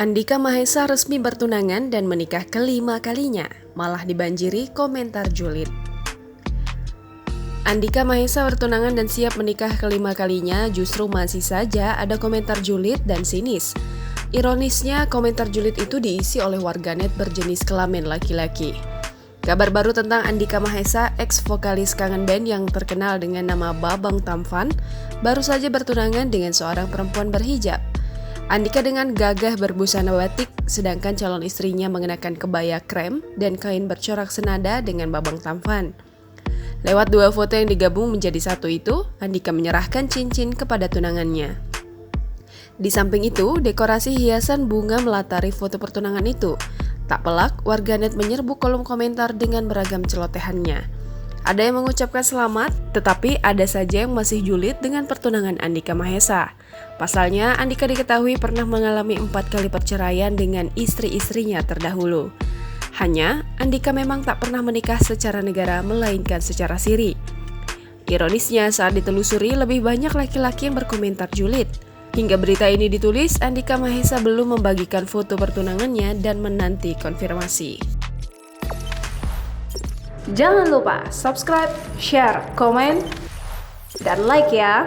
Andika Mahesa resmi bertunangan dan menikah kelima kalinya, malah dibanjiri komentar julid. Andika Mahesa bertunangan dan siap menikah kelima kalinya, justru masih saja ada komentar julid dan sinis. Ironisnya, komentar julid itu diisi oleh warganet berjenis kelamin laki-laki. Kabar baru tentang Andika Mahesa, ex-vokalis kangen band yang terkenal dengan nama Babang Tampan, baru saja bertunangan dengan seorang perempuan berhijab. Andika dengan gagah berbusana batik, sedangkan calon istrinya mengenakan kebaya krem dan kain bercorak senada dengan Babang Tampan. Lewat dua foto yang digabung menjadi satu itu, Andika menyerahkan cincin kepada tunangannya. Di samping itu, dekorasi hiasan bunga melatari foto pertunangan itu. Tak pelak, warganet menyerbu kolom komentar dengan beragam celotehannya. Ada yang mengucapkan selamat, tetapi ada saja yang masih julid dengan pertunangan Andika Mahesa. Pasalnya, Andika diketahui pernah mengalami 4 kali perceraian dengan istri-istrinya terdahulu. Hanya, Andika memang tak pernah menikah secara negara, melainkan secara siri. Ironisnya, saat ditelusuri, lebih banyak laki-laki yang berkomentar julid. Hingga berita ini ditulis, Andika Mahesa belum membagikan foto pertunangannya dan menanti konfirmasi. Jangan lupa subscribe, share, komen, dan like ya!